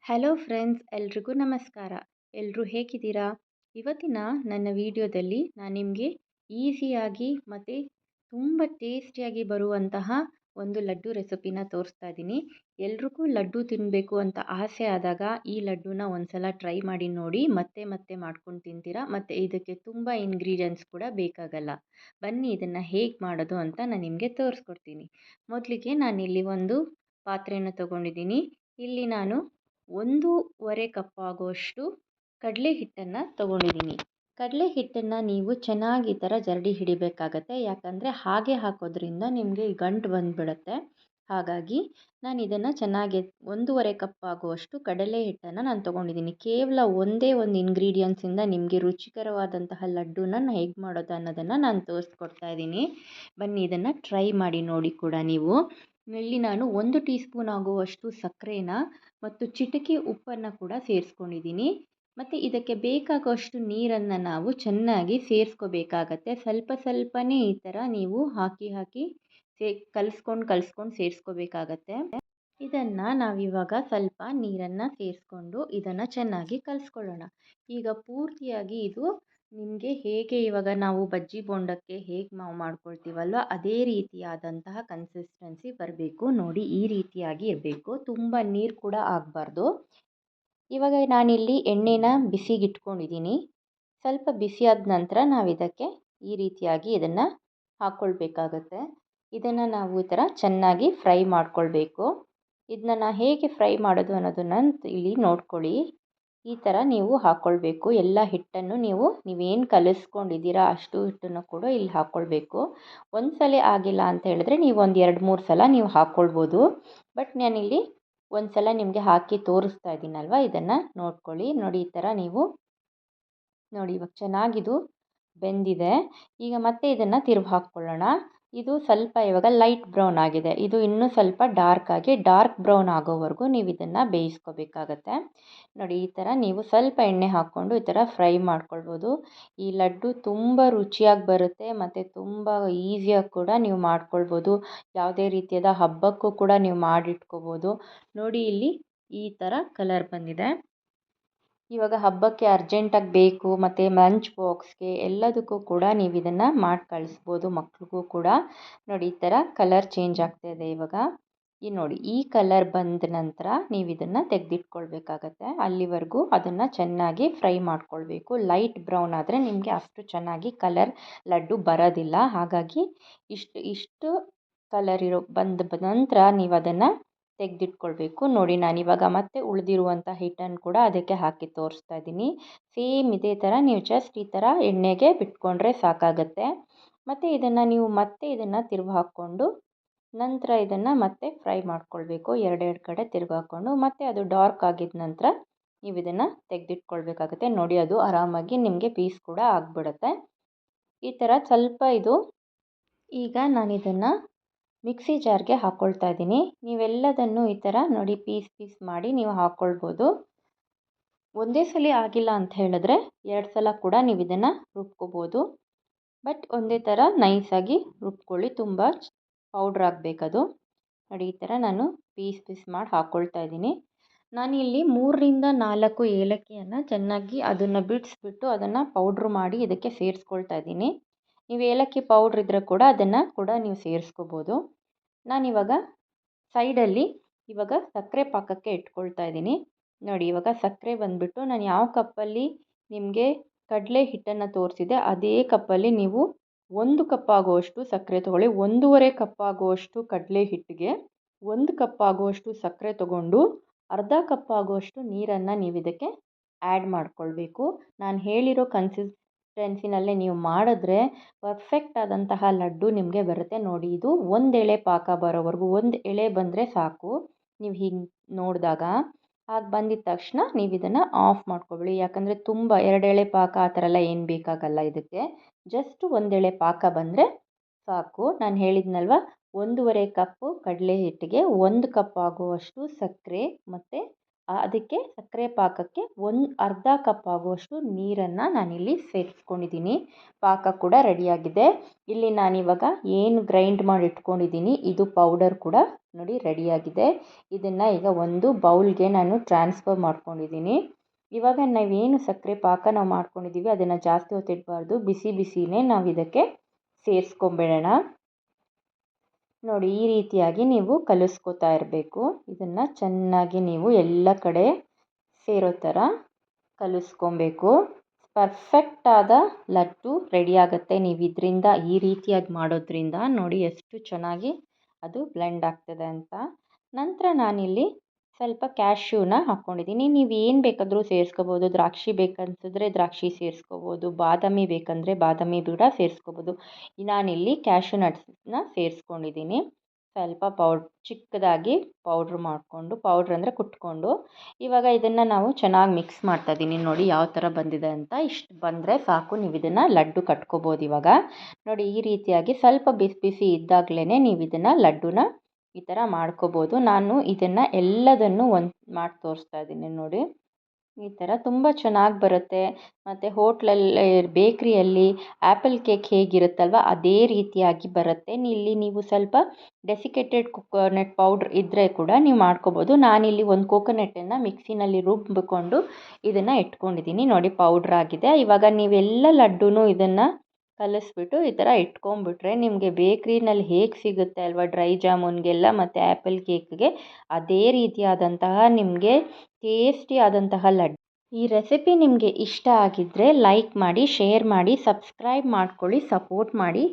Hello friends, ಎಲ್ರಿಗೂ ನಮಸ್ಕಾರ. ಎಲ್ಲರೂ ಹೇಗಿದ್ದೀರಾ? ಇವತ್ತಿನ ನನ್ನ ವಿಡಿಯೋದಲ್ಲಿ ನಾನು ನಿಮಗೆ ಈಸಿಯಾಗಿ ಮತ್ತು ತುಂಬ ಟೇಸ್ಟಿಯಾಗಿ ಬರುವಂತಹ ಒಂದು ಲಡ್ಡು ರೆಸಿಪಿನ ತೋರಿಸ್ತಾ ಇದ್ದೀನಿ. ಎಲ್ರಿಗೂ ಲಡ್ಡು ತಿನ್ನಬೇಕು ಅಂತ ಆಸೆ ಆದಾಗ ಈ ಲಡ್ಡುನ ಒಂದ್ಸಲ ಟ್ರೈ ಮಾಡಿ ನೋಡಿ, ಮತ್ತೆ ಮತ್ತೆ ಮಾಡ್ಕೊಂಡು ತಿಂತೀರಾ. ಮತ್ತು ಇದಕ್ಕೆ ತುಂಬ ಇಂಗ್ರೀಡಿಯೆಂಟ್ಸ್ ಕೂಡ ಬೇಕಾಗಲ್ಲ. ಬನ್ನಿ ಇದನ್ನು ಹೇಗೆ ಮಾಡೋದು ಅಂತ ನಾನು ನಿಮಗೆ ತೋರಿಸ್ಕೊಡ್ತೀನಿ. ಮೊದಲಿಗೆ ನಾನಿಲ್ಲಿ ಒಂದು ಪಾತ್ರೆಯನ್ನು ತೊಗೊಂಡಿದ್ದೀನಿ. ಇಲ್ಲಿ ನಾನು 1.5 ಕಪ್ ಆಗುವಷ್ಟು ಕಡಲೆ ಹಿಟ್ಟನ್ನು ತೊಗೊಂಡಿದ್ದೀನಿ. ಕಡಲೆ ಹಿಟ್ಟನ್ನು ನೀವು ಚೆನ್ನಾಗಿ ಈ ಥರ ಜರಡಿ ಹಿಡಿಬೇಕಾಗತ್ತೆ. ಯಾಕಂದರೆ ಹಾಗೆ ಹಾಕೋದ್ರಿಂದ ನಿಮಗೆ ಗಂಟು ಬಂದುಬಿಡುತ್ತೆ. ಹಾಗಾಗಿ ನಾನು ಇದನ್ನು ಚೆನ್ನಾಗಿ 1.5 ಕಪ್ ಆಗುವಷ್ಟು ಕಡಲೆ ಹಿಟ್ಟನ್ನು ನಾನು ತೊಗೊಂಡಿದ್ದೀನಿ. ಕೇವಲ ಒಂದೇ ಒಂದು ಇಂಗ್ರೀಡಿಯೆಂಟ್ಸಿಂದ ನಿಮಗೆ ರುಚಿಕರವಾದಂತಹ ಲಡ್ಡುನ ಹೇಗೆ ಮಾಡೋದು ಅನ್ನೋದನ್ನು ನಾನು ತೋರಿಸ್ಕೊಡ್ತಾ ಇದ್ದೀನಿ. ಬನ್ನಿ ಇದನ್ನು ಟ್ರೈ ಮಾಡಿ ನೋಡಿ ಕೂಡ ನೀವು. ಇಲ್ಲಿ ನಾನು 1 ಟೀ ಸ್ಪೂನ್ ಆಗುವಷ್ಟು ಸಕ್ಕರೆನ ಮತ್ತು ಚಿಟಿಕೆ ಉಪ್ಪನ್ನು ಕೂಡ ಸೇರಿಸ್ಕೊಂಡಿದ್ದೀನಿ. ಮತ್ತು ಇದಕ್ಕೆ ಬೇಕಾಗುವಷ್ಟು ನೀರನ್ನು ನಾವು ಚೆನ್ನಾಗಿ ಸೇರಿಸ್ಕೋಬೇಕಾಗತ್ತೆ. ಸ್ವಲ್ಪ ಸ್ವಲ್ಪನೇ ಈ ಥರ ನೀವು ಹಾಕಿ ಕಲಿಸ್ಕೊಂಡು ಸೇರಿಸ್ಕೋಬೇಕಾಗತ್ತೆ. ಇದನ್ನು ನಾವಿವಾಗ ಸ್ವಲ್ಪ ನೀರನ್ನು ಸೇರಿಸ್ಕೊಂಡು ಇದನ್ನು ಚೆನ್ನಾಗಿ ಕಲಿಸ್ಕೊಳ್ಳೋಣ. ಈಗ ಪೂರ್ತಿಯಾಗಿ ಇದು ನಿಮಗೆ ಹೇಗೆ ಇವಾಗ ನಾವು ಬಜ್ಜಿ ಬೋಂಡಕ್ಕೆ ಹೇಗೆ ನಾವು ಮಾಡ್ಕೊಳ್ತೀವಲ್ವ ಅದೇ ರೀತಿಯಾದಂತಹ ಕನ್ಸಿಸ್ಟೆನ್ಸಿ ಬರಬೇಕು. ನೋಡಿ ಈ ರೀತಿಯಾಗಿ ಇರಬೇಕು. ತುಂಬ ನೀರು ಕೂಡ ಆಗಬಾರ್ದು. ಇವಾಗ ನಾನಿಲ್ಲಿ ಎಣ್ಣೆನ ಬಿಸಿಗಿಟ್ಕೊಂಡಿದ್ದೀನಿ. ಸ್ವಲ್ಪ ಬಿಸಿಯಾದ ನಂತರ ನಾವು ಇದಕ್ಕೆ ಈ ರೀತಿಯಾಗಿ ಇದನ್ನು ಹಾಕ್ಕೊಳ್ಬೇಕಾಗತ್ತೆ. ಇದನ್ನು ನಾವು ಈ ಥರ ಚೆನ್ನಾಗಿ ಫ್ರೈ ಮಾಡ್ಕೊಳ್ಬೇಕು. ಇದನ್ನ ಹೇಗೆ ಫ್ರೈ ಮಾಡೋದು ಅನ್ನೋದನ್ನು ಇಲ್ಲಿ ನೋಡ್ಕೊಳ್ಳಿ. ಈ ಥರ ನೀವು ಹಾಕ್ಕೊಳ್ಬೇಕು. ಎಲ್ಲ ಹಿಟ್ಟನ್ನು ನೀವೇನು ಕಲಿಸ್ಕೊಂಡಿದ್ದೀರಾ ಅಷ್ಟು ಹಿಟ್ಟನ್ನು ಕೂಡ ಇಲ್ಲಿ ಹಾಕ್ಕೊಳ್ಬೇಕು. ಒಂದು ಸಲ ಆಗಿಲ್ಲ ಅಂತ ಹೇಳಿದ್ರೆ ನೀವು ಒಂದು 2-3 ಸಲ ನೀವು ಹಾಕ್ಕೊಳ್ಬೋದು. ಬಟ್ ನಾನಿಲ್ಲಿ ಒಂದು ಸಲ ನಿಮಗೆ ಹಾಕಿ ತೋರಿಸ್ತಾ ಇದ್ದೀನಲ್ವ, ಇದನ್ನು ನೋಡ್ಕೊಳ್ಳಿ. ನೋಡಿ ಈ ಥರ ನೀವು ನೋಡಿ ಇವಾಗ ಚೆನ್ನಾಗಿದು ಬೆಂದಿದೆ. ಈಗ ಮತ್ತೆ ಇದನ್ನು ತಿರುಗಿ ಹಾಕ್ಕೊಳ್ಳೋಣ. ಇದು ಸ್ವಲ್ಪ ಇವಾಗ ಲೈಟ್ ಬ್ರೌನ್ ಆಗಿದೆ. ಇದು ಇನ್ನೂ ಸ್ವಲ್ಪ ಡಾರ್ಕ್ ಬ್ರೌನ್ ಆಗೋವರೆಗೂ ನೀವು ಇದನ್ನು ಬೇಯಿಸ್ಕೋಬೇಕಾಗತ್ತೆ. ನೋಡಿ ಈ ಥರ ನೀವು ಸ್ವಲ್ಪ ಎಣ್ಣೆ ಹಾಕ್ಕೊಂಡು ಈ ಥರ ಫ್ರೈ ಮಾಡ್ಕೊಳ್ಬೋದು. ಈ ಲಡ್ಡು ತುಂಬ ರುಚಿಯಾಗಿ ಬರುತ್ತೆ ಮತ್ತು ತುಂಬ ಈಸಿಯಾಗಿ ಕೂಡ ನೀವು ಮಾಡ್ಕೊಳ್ಬೋದು. ಯಾವುದೇ ರೀತಿಯಾದ ಹಬ್ಬಕ್ಕೂ ಕೂಡ ನೀವು ಮಾಡಿಟ್ಕೋಬೋದು. ನೋಡಿ ಇಲ್ಲಿ ಈ ಥರ ಕಲರ್ ಬಂದಿದೆ. ಇವಾಗ ಹಬ್ಬಕ್ಕೆ ಅರ್ಜೆಂಟಾಗಿ ಬೇಕು ಮತ್ತು ಲಂಚ್ ಬಾಕ್ಸ್ಗೆ ಎಲ್ಲದಕ್ಕೂ ಕೂಡ ನೀವು ಇದನ್ನು ಮಾಡಿ ಕಳಿಸ್ಬೋದು. ಮಕ್ಳಿಗೂ ಕೂಡ ನೋಡಿ ಈ ಥರ ಕಲರ್ ಚೇಂಜ್ ಆಗ್ತಾಯಿದೆ ಇವಾಗ. ನೋಡಿ ಈ ಕಲರ್ ಬಂದ ನಂತರ ನೀವು ಇದನ್ನು ತೆಗೆದಿಟ್ಕೊಳ್ಬೇಕಾಗತ್ತೆ. ಅಲ್ಲಿವರೆಗೂ ಅದನ್ನು ಚೆನ್ನಾಗಿ ಫ್ರೈ ಮಾಡ್ಕೊಳ್ಬೇಕು. ಲೈಟ್ ಬ್ರೌನ್ ಆದರೆ ನಿಮಗೆ ಅಷ್ಟು ಚೆನ್ನಾಗಿ ಕಲರ್ ಲಡ್ಡು ಬರೋದಿಲ್ಲ. ಹಾಗಾಗಿ ಇಷ್ಟು ಕಲರ್ ಬಂದ ನಂತರ ನೀವು ಅದನ್ನು ತೆಗೆದಿಟ್ಕೊಳ್ಬೇಕು. ನೋಡಿ ನಾನಿವಾಗ ಮತ್ತೆ ಉಳಿದಿರುವಂಥ ಹಿಟ್ಟನ್ನು ಕೂಡ ಅದಕ್ಕೆ ಹಾಕಿ ತೋರಿಸ್ತಾ ಇದ್ದೀನಿ. ಸೇಮ್ ಇದೇ ಥರ ನೀವು ಜಸ್ಟ್ ಈ ಥರ ಎಣ್ಣೆಗೆ ಬಿಟ್ಕೊಂಡ್ರೆ ಸಾಕಾಗತ್ತೆ. ಮತ್ತು ಇದನ್ನು ತಿರುಗಿ ಹಾಕ್ಕೊಂಡು ನಂತರ ಇದನ್ನು ಮತ್ತೆ ಫ್ರೈ ಮಾಡ್ಕೊಳ್ಬೇಕು. ಎರಡೆರಡು ಕಡೆ ತಿರುಗಿ ಹಾಕ್ಕೊಂಡು ಮತ್ತೆ ಅದು ಡಾರ್ಕ್ ಆಗಿದ ನಂತರ ನೀವು ಇದನ್ನು ತೆಗೆದಿಟ್ಕೊಳ್ಬೇಕಾಗತ್ತೆ. ನೋಡಿ ಅದು ಆರಾಮಾಗಿ ನಿಮಗೆ ಪೀಸ್ ಕೂಡ ಆಗಿಬಿಡುತ್ತೆ. ಈ ಥರ ಸ್ವಲ್ಪ ಇದು ಈಗ ನಾನಿದನ್ನು ಮಿಕ್ಸಿ ಜಾರ್ಗೆ ಹಾಕ್ಕೊಳ್ತಾ ಇದ್ದೀನಿ. ನೀವೆಲ್ಲದನ್ನು ಈ ಥರ ನೋಡಿ ಪೀಸ್ ಮಾಡಿ ನೀವು ಹಾಕ್ಕೊಳ್ಬೋದು. ಒಂದೇ ಸಲ ಆಗಿಲ್ಲ ಅಂತ ಹೇಳಿದ್ರೆ 2 ಸಲ ಕೂಡ ನೀವು ಇದನ್ನು ರುಬ್ಕೋಬೋದು. ಬಟ್ ಒಂದೇ ಥರ ನೈಸಾಗಿ ರುಬ್ಕೊಳ್ಳಿ. ತುಂಬ ಪೌಡ್ರ್ ಆಗಬೇಕದು. ನೋಡಿ ಈ ಥರ ನಾನು ಪೀಸ್ ಮಾಡಿ ಹಾಕ್ಕೊಳ್ತಾ ಇದ್ದೀನಿ. ನಾನಿಲ್ಲಿ 3-4 ಏಲಕ್ಕಿಯನ್ನು ಚೆನ್ನಾಗಿ ಅದನ್ನು ಬಿಡಿಸ್ಬಿಟ್ಟು ಅದನ್ನು ಪೌಡ್ರ್ ಮಾಡಿ ಇದಕ್ಕೆ ಸೇರಿಸ್ಕೊಳ್ತಾ ಇದ್ದೀನಿ. ನೀವು ಏಲಕ್ಕಿ ಪೌಡ್ರ್ ಇದ್ದರೆ ಕೂಡ ಅದನ್ನು ಕೂಡ ನೀವು ಸೇರಿಸ್ಕೋಬೋದು. ನಾನಿವಾಗ ಸೈಡಲ್ಲಿ ಇವಾಗ ಸಕ್ಕರೆ ಪಾಕಕ್ಕೆ ಇಟ್ಕೊಳ್ತಾ ಇದ್ದೀನಿ. ನೋಡಿ ಇವಾಗ ಸಕ್ಕರೆ ಬಂದುಬಿಟ್ಟು ನಾನು ಯಾವ ಕಪ್ಪಲ್ಲಿ ನಿಮಗೆ ಕಡಲೆ ಹಿಟ್ಟನ್ನು ತೋರಿಸಿದೆ ಅದೇ ಕಪ್ಪಲ್ಲಿ ನೀವು 1 ಕಪ್ ಆಗುವಷ್ಟು ಸಕ್ಕರೆ ತೊಗೊಳ್ಳಿ. 1.5 ಕಪ್ ಆಗುವಷ್ಟು ಕಡಲೆ ಹಿಟ್ಟಿಗೆ 1 ಕಪ್ ಆಗುವಷ್ಟು ಸಕ್ಕರೆ ತೊಗೊಂಡು ಅರ್ಧ ಕಪ್ ಆಗುವಷ್ಟು ನೀರನ್ನು ನೀವು ಇದಕ್ಕೆ ಆ್ಯಡ್ ಮಾಡಿಕೊಳ್ಬೇಕು. ನಾನು ಹೇಳಿರೋ ಕನ್ಸಿಸ್ಟೆನ್ಸಿನಲ್ಲೇ ನೀವು ಮಾಡಿದ್ರೆ ಪರ್ಫೆಕ್ಟ್ ಆದಂತಹ ಲಡ್ಡು ನಿಮಗೆ ಬರುತ್ತೆ. ನೋಡಿ ಇದು 1 ಎಳೆ ಪಾಕ ಬರೋವರೆಗೂ 1 ಎಳೆ ಬಂದರೆ ಸಾಕು. ನೀವು ಹೀಗೆ ನೋಡಿದಾಗ ಹಾಗೆ ಬಂದಿದ್ದ ತಕ್ಷಣ ನೀವು ಇದನ್ನು ಆಫ್ ಮಾಡ್ಕೊಬಿಡಿ. ಯಾಕಂದರೆ ತುಂಬ 2 ಎಳೆ ಪಾಕ ಆ ಥರ ಎಲ್ಲ ಏನು ಬೇಕಾಗಲ್ಲ ಇದಕ್ಕೆ. ಜಸ್ಟ್ 1 ಎಳೆ ಪಾಕ ಬಂದರೆ ಸಾಕು. ನಾನು ಹೇಳಿದ್ನಲ್ವ 1.5 ಕಪ್ಪು ಕಡಲೆ ಹಿಟ್ಟಿಗೆ 1 ಕಪ್ ಆಗುವಷ್ಟು ಸಕ್ಕರೆ ಮತ್ತು ಅದಕ್ಕೆ ಸಕ್ಕರೆ ಪಾಕಕ್ಕೆ ಅರ್ಧ ಕಪ್ ಆಗುವಷ್ಟು ನೀರನ್ನು ನಾನಿಲ್ಲಿ ಸೇರಿಸ್ಕೊಂಡಿದ್ದೀನಿ. ಪಾಕ ಕೂಡ ರೆಡಿಯಾಗಿದೆ. ಇಲ್ಲಿ ನಾನಿವಾಗ ಏನು ಗ್ರೈಂಡ್ ಮಾಡಿ ಇಟ್ಕೊಂಡಿದ್ದೀನಿ ಇದು ಪೌಡರ್ ಕೂಡ ನೋಡಿ ರೆಡಿಯಾಗಿದೆ. ಇದನ್ನು ಈಗ ಒಂದು ಬೌಲ್ಗೆ ನಾನು ಟ್ರಾನ್ಸ್ಫರ್ ಮಾಡ್ಕೊಂಡಿದ್ದೀನಿ. ಇವಾಗ ನಾವೇನು ಸಕ್ಕರೆ ಪಾಕ ನಾವು ಮಾಡ್ಕೊಂಡಿದ್ದೀವಿ ಅದನ್ನು ಜಾಸ್ತಿ ಹೊತ್ತಿಡಬಾರ್ದು, ಬಿಸಿ ಬಿಸಿನೇ ನಾವು ಇದಕ್ಕೆ ಸೇರಿಸ್ಕೊಂಬಿಡೋಣ. ನೋಡಿ ಈ ರೀತಿಯಾಗಿ ನೀವು ಕಲಿಸ್ಕೊತಾ ಇರಬೇಕು. ಇದನ್ನು ಚೆನ್ನಾಗಿ ನೀವು ಎಲ್ಲ ಕಡೆ ಸೇರೋ ಥರ ಕಲಿಸ್ಕೊಬೇಕು. ಪರ್ಫೆಕ್ಟಾದ ಲಡ್ಡು ರೆಡಿ ಆಗುತ್ತೆ ನೀವು ಇದರಿಂದ ಈ ರೀತಿಯಾಗಿ ಮಾಡೋದ್ರಿಂದ. ನೋಡಿ ಎಷ್ಟು ಚೆನ್ನಾಗಿ ಅದು ಬ್ಲೆಂಡ್ ಆಗ್ತದೆ ಅಂತ. ನಂತರ ನಾನಿಲ್ಲಿ ಸ್ವಲ್ಪ ಕ್ಯಾಶ್ಯೂನ ಹಾಕ್ಕೊಂಡಿದ್ದೀನಿ. ನೀವು ಏನು ಬೇಕಾದರೂ ಸೇರಿಸ್ಕೋಬೋದು. ದ್ರಾಕ್ಷಿ ಬೇಕನ್ಸಿದ್ರೆ ದ್ರಾಕ್ಷಿ ಸೇರಿಸ್ಕೋಬೋದು, ಬಾದಾಮಿ ಬೇಕಂದರೆ ಬಾದಾಮಿ ಕೂಡ ಸೇರಿಸ್ಕೋಬೋದು. ನಾನಿಲ್ಲಿ ಕ್ಯಾಶ್ಯೂ ನಟ್ಸನ್ನ ಸೇರಿಸ್ಕೊಂಡಿದ್ದೀನಿ. ಸ್ವಲ್ಪ ಚಿಕ್ಕದಾಗಿ ಪೌಡ್ರ್ ಮಾಡಿಕೊಂಡು, ಪೌಡ್ರ್ ಅಂದರೆ ಕುಟ್ಕೊಂಡು. ಇವಾಗ ಇದನ್ನು ನಾವು ಚೆನ್ನಾಗಿ ಮಿಕ್ಸ್ ಮಾಡ್ತಾಯಿದ್ದೀನಿ. ನೋಡಿ ಯಾವ ಥರ ಬಂದಿದೆ ಅಂತ. ಇಷ್ಟು ಬಂದರೆ ಸಾಕು, ನೀವು ಇದನ್ನು ಲಡ್ಡು ಕಟ್ಕೋಬೋದು. ಇವಾಗ ನೋಡಿ ಈ ರೀತಿಯಾಗಿ ಸ್ವಲ್ಪ ಬಿಸಿ ಬಿಸಿ ಇದ್ದಾಗಲೇ ನೀವು ಇದನ್ನು ಲಡ್ಡುನ ಈ ಥರ ಮಾಡ್ಕೋಬೋದು. ನಾನು ಇದನ್ನು ಎಲ್ಲದನ್ನು ಮಾಡಿ ತೋರಿಸ್ತಾ ಇದ್ದೀನಿ. ನೋಡಿ ಈ ಥರ ತುಂಬ ಚೆನ್ನಾಗಿ ಬರುತ್ತೆ. ಮತ್ತು ಹೋಟ್ಲಲ್ಲಿ ಬೇಕ್ರಿಯಲ್ಲಿ ಆ್ಯಪಲ್ ಕೇಕ್ ಹೇಗಿರುತ್ತಲ್ವ ಅದೇ ರೀತಿಯಾಗಿ ಬರುತ್ತೆ. ಇಲ್ಲಿ ನೀವು ಸ್ವಲ್ಪ ಡೆಸಿಕೇಟೆಡ್ ಕೋಕೋನಟ್ ಪೌಡ್ರ್ ಇದ್ದರೆ ಕೂಡ ನೀವು ಮಾಡ್ಕೋಬೋದು. ನಾನಿಲ್ಲಿ ಒಂದು ಕೋಕೋನಟ್ಟನ್ನು ಮಿಕ್ಸಿನಲ್ಲಿ ರುಬ್ಬಿಕೊಂಡು ಇದನ್ನು ಇಟ್ಕೊಂಡಿದ್ದೀನಿ. ನೋಡಿ ಪೌಡ್ರ್ ಆಗಿದೆ. ಇವಾಗ ನೀವೆಲ್ಲ ಲಡ್ಡು ಇದನ್ನು ಕಲಿಸ್ಬಿಟ್ಟು ಈ ಥರ ಇಟ್ಕೊಂಡ್ಬಿಟ್ರೆ ನಿಮಗೆ ಬೇಕ್ರಿನಲ್ಲಿ ಹೇಗೆ ಸಿಗುತ್ತೆ ಅಲ್ವಾ ಡ್ರೈ ಜಾಮೂನ್ಗೆಲ್ಲ ಮತ್ತು ಆ್ಯಪಲ್ ಕೇಕ್ಗೆ ಅದೇ ರೀತಿಯಾದಂತಹ ನಿಮಗೆ ಟೇಸ್ಟಿ ಆದಂತಹ ಲಡ್ಡು. ಈ ರೆಸಿಪಿ ನಿಮಗೆ ಇಷ್ಟ ಆಗಿದ್ದರೆ ಲೈಕ್ ಮಾಡಿ, ಶೇರ್ ಮಾಡಿ, ಸಬ್ಸ್ಕ್ರೈಬ್ ಮಾಡ್ಕೊಳ್ಳಿ, ಸಪೋರ್ಟ್ ಮಾಡಿ.